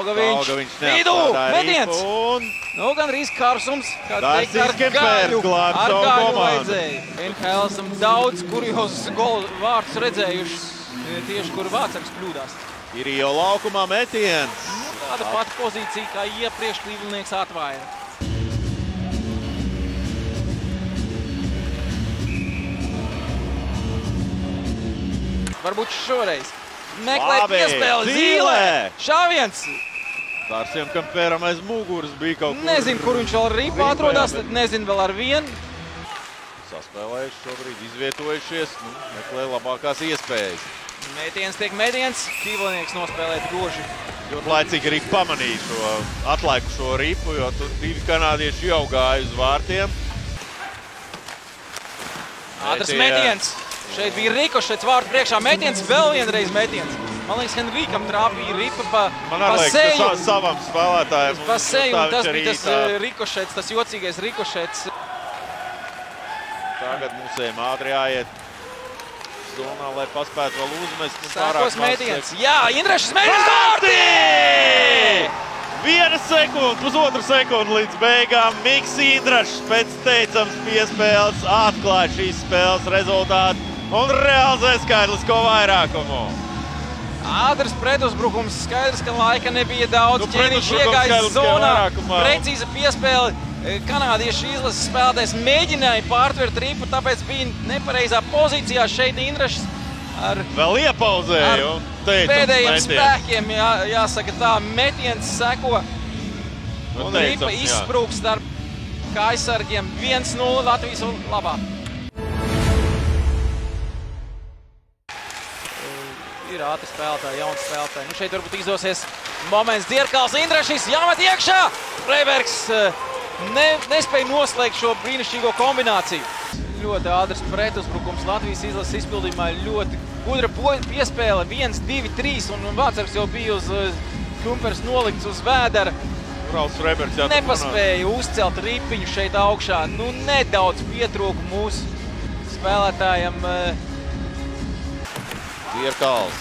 Daugaviņš vidū, metiens! Un Nu, gan rīz karsums, kā teikt, Dārsis Kempērs glāb savu komandu. vajadzēja. NHL esam daudz kuriozus golu vārdus redzējuši, tieši kur Vācaks kļūdās. ir jau laukumā metiens. Tāda pati pozīcija, kā iepriekš Klīvlinieks atvaira. Varbūt šoreiz. Meklēt Labi, piespēli Zīle! Zīlē. Šāviens. Dārsim Kempēram aiz muguras bija kaut kur. Nezinu, kur viņš vēl ar ripu atrodas, tad nezinu vēl ar vienu. Saspēlējuši šobrīd, izvietojušies, meklē labākās iespējas. Mētiens tiek mētiens, Klīvlinieks nospēlēt groži. Ļoti laicīgi arī pamanīja šo atlaikušo ripu, jo tur divi kanādieši jau gāja uz vārtiem. Ātrs mētiens. Šeit bija rikošets vārtu priekšā mētiens, vēl vienreiz mētiens. Man liekas, Henrikam trāpīja ripa pa seju. Man liekas, tas savam spēlētājiem. Pa seju, un tas bija tas rikošets, tas jocīgais rikošets. Tagad mūsējiem ātri jāiet zonā, lai paspētu vēl uzmest. Sākos mētiens. Jā, Indrašs mētiens vārti! 1 sekunda, pusotru sekundi līdz beigām. Miks Indrašs pēc teicams piespēles atklāja šīs spēles rezultātu un realizē skaidlisko vairākumu. Ātrs pretuzbrukums, skaidrs, ka laika nebija daudz. Ķēniņš iegājis zonā, precīza piespēle. Kanādiešu izlases spēlētājs mēģināja pārtvert ripu, tāpēc bija nepareizā pozīcijā. Šeit Indrašs ar vēl iepauzēja un teicams pēdējiem metiens. spēkiem, jāsaka tā, metiens seko. Un ripa teicams, izsprūk starp kājsargiem. 1-0 Latvijas labā. Ir ātri spēlētāji, jauni spēlētāji. Nu šeit varbūt izdosies moments. Dzierkals, Indrašs, jāmet iekšā! Freibergs nespēja noslēgt šo brīnišķīgo kombināciju. Ļoti ātrs pretuzbrukums Latvijas izlases izpildījumā. Ļoti gudra piespēle. 1, 2, 3 un Vācars jau bija uz Kumpers nolikts uz vēdera. Rauls Freibergs nepaspēja uzcelt ripiņu šeit augšā. Nu nedaudz pietrūka mūsu spēlētājiem. Dzierkals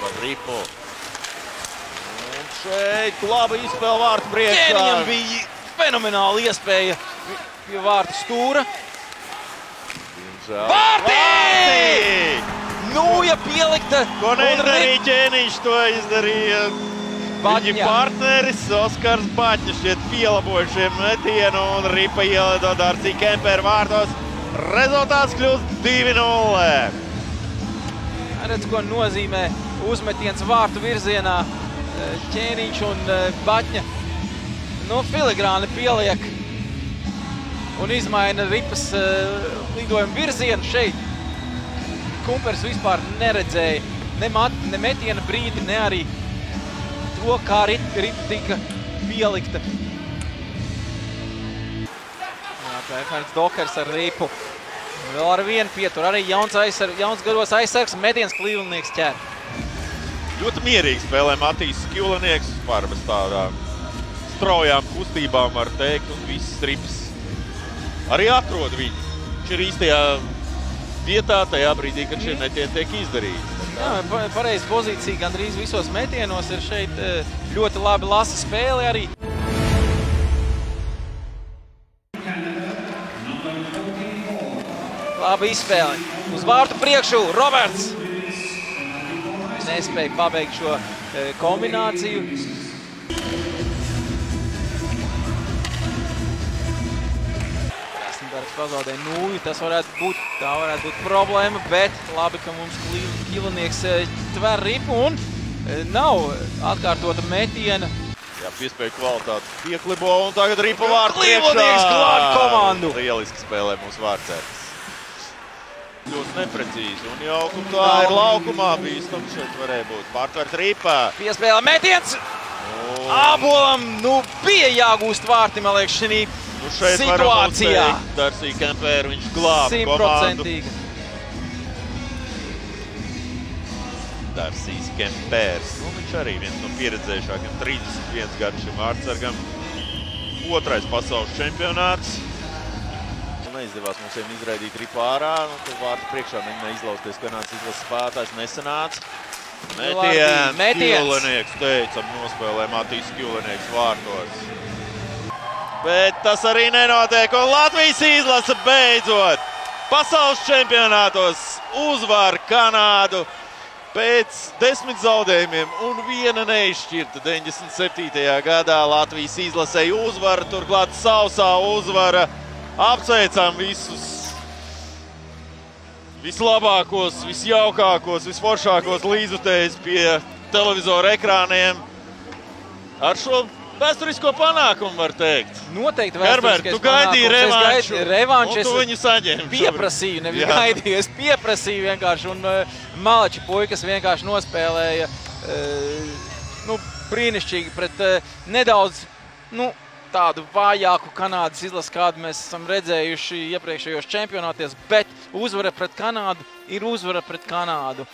par ripu. Un šeit labi izspēle vārtu priekšā. Ķēniņam bija fenomenāla iespēja pie vārtu stūra. Vārtī! Nu, ja pielikta. Ko neizdarīja Ķēniņš, to izdarīja viņa partneris Oskars Baķņa. Šķiet pielabojušiem metienu un ripa ielido Dārsi Kempēra vārtos. Rezultāts kļūst 2-0. Redz, ko nozīmē uzmetiens vārtu virzienā. Ķēniņš un Baķņa filigrāni pieliek un izmaina ripas lidojumu virzienu šeit. Kumpers vispār neredzēja ne metiena brīdi, ne arī to, kā ripa tika pielikta. Efends Dokers ar ripu. Vēl ar vienu pietur, arī jauns garos aizsargs, metiens Klīvlinieks ķer. Ļoti mierīgi spēlē Matīs Kivlinieks, par bez tādām straujām kustībām var teikt, un visas ripas arī atrod viņu. Viņš ir īstajā vietā, tajā brīdī, kad šie metieni tiek izdarīti. Jā, pareizi pozīcija gandrīz visos metienos ir šeit ļoti labi lasa spēli arī. Labi izspēle. Uz vārtu priekšu Roberts. Nespēja pabeigt šo kombināciju. Krasnbergs pazaudē nulli. Tā varētu būt problēma, bet labi, ka mums Klīvlinieks tver ripu un nav atkārtota metiena. Jā, piespēja kvalitāti pieklibo un tagad ripa vārtu priekšā. Klīvlinieks glāb komandu. Lieliski spēlē mūsu vārtsētas. Ļoti neprecīzi un jau tā ir laukumā bīstam šeit varēja būt. Pārtvert ripa. Piespēlē metiens. Ābolam bija jāgūst vārti, man liekas, šī situācijā. Dārsi Kempēra viņš glāb komandu. 100%. Dārsis Kempērs. Viņš arī viens no pieredzējušākiem 31 gadu šim vārtsargam. 2. pasaules čempionāts. Neizdevās mums izraidīt ripu ārā. Tur vārtu priekšā mēģināja izlausties Kanādas izlases spēlētājs nesanāca. Skjulenieks, teicam, nospēlē Matīs Skjulenieks vārtos. Bet tas arī nenotiek, un Latvijas izlase beidzot pasaules čempionātos uzvar Kanādu pēc 10 zaudējumiem un viena neizšķirta 97. gadā Latvijas izlasei uzvara, turklāt sausā uzvara. Apsveicam visus vislabākos, visjaukākos, visforšākos līdzutējus pie televizora ekrāniem ar šo vēsturisko panākumu, var teikt. Noteikti Herbert, tu gaidīji revanšu, un tu viņu saņēmi. Pieprasīju, nevis gaidīju, es pieprasīju vienkārši, un Malači puikas vienkārši nospēlēja brīnišķīgi pret nedaudz, tādu vājāku Kanādas izlasi, kādu mēs esam redzējuši iepriekšējos čempionāties, bet uzvara pret Kanādu ir uzvara pret Kanādu.